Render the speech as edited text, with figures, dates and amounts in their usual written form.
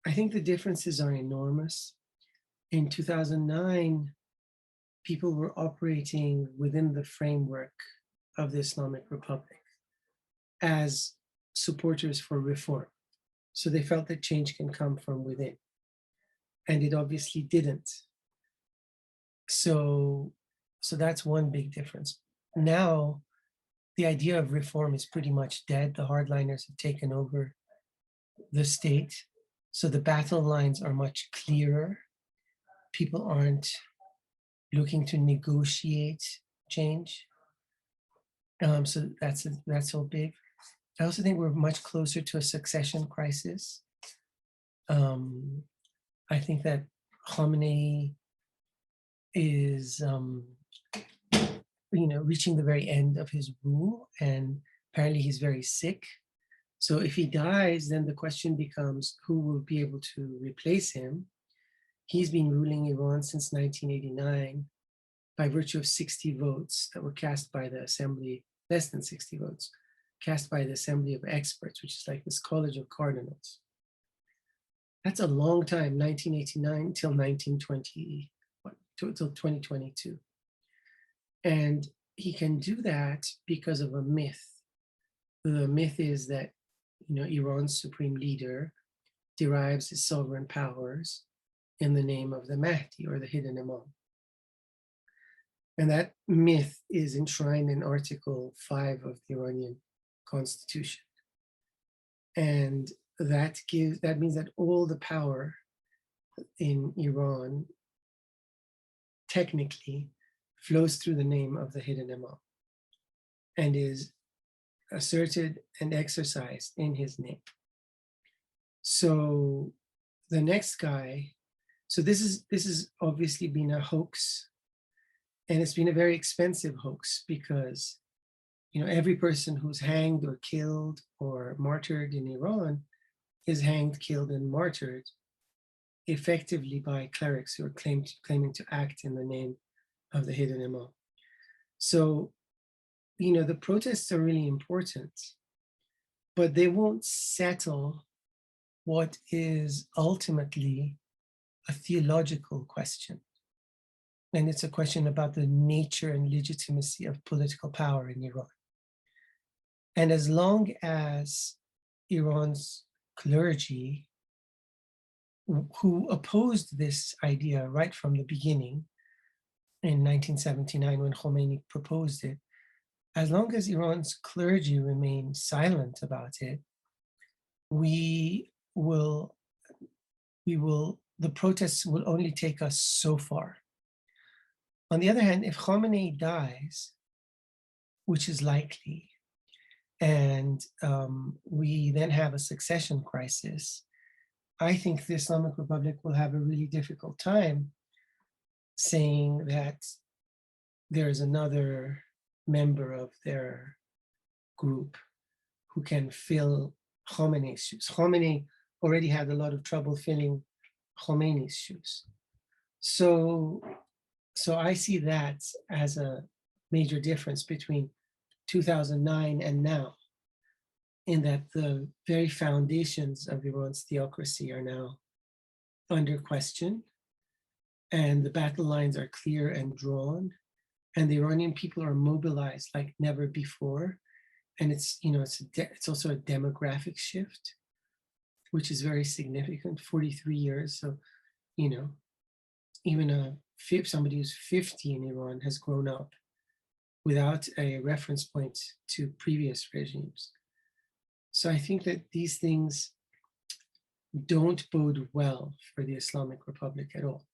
I think the differences are enormous. In 2009, people were operating within the framework of the Islamic Republic as supporters for reform. So they felt that change can come from within. And it obviously didn't. So that's one big difference. Now, the idea of reform is pretty much dead. The hardliners have taken over the state. So the battle lines are much clearer. People aren't looking to negotiate change. So that's so big. I also think we're much closer to a succession crisis. I think that Khamenei is, reaching the very end of his rule, and apparently he's very sick. So if he dies, then the question becomes who will be able to replace him. He's been ruling Iran since 1989 by virtue of 60 votes that were cast by the assembly, less than 60 votes, cast by the Assembly of Experts, which is like this college of cardinals. That's a long time, 1989 till 1920, till 2022. And he can do that because of a myth. The myth is that, Iran's supreme leader derives his sovereign powers in the name of the Mehdi, or the hidden Imam. And that myth is enshrined in Article 5 of the Iranian Constitution. And that means that all the power in Iran technically flows through the name of the hidden Imam and is asserted and exercised in his name. So the next guy, so this is obviously been a hoax, and it's been a very expensive hoax because every person who's hanged or killed or martyred in Iran is hanged, killed, and martyred effectively by clerics who are claiming to act in the name of the hidden Imam. So, the protests are really important, but they won't settle what is ultimately a theological question. And it's a question about the nature and legitimacy of political power in Iran. And as long as Iran's clergy, who opposed this idea right from the beginning in 1979 when Khomeini proposed it, as long as Iran's clergy remain silent about it, the protests will only take us so far. On the other hand, if Khamenei dies, which is likely, and we then have a succession crisis, I think the Islamic Republic will have a really difficult time saying that there's another member of their group who can fill Khomeinei's shoes. Khamenei already had a lot of trouble filling Khomeini's shoes. So I see that as a major difference between 2009 and now, in that the very foundations of Iran's theocracy are now under question, and the battle lines are clear and drawn, and the Iranian people are mobilized like never before. And it's also a demographic shift, which is very significant. 43 years, so even somebody who's 50 in Iran has grown up without a reference point to previous regimes. So I think that these things don't bode well for the Islamic Republic at all.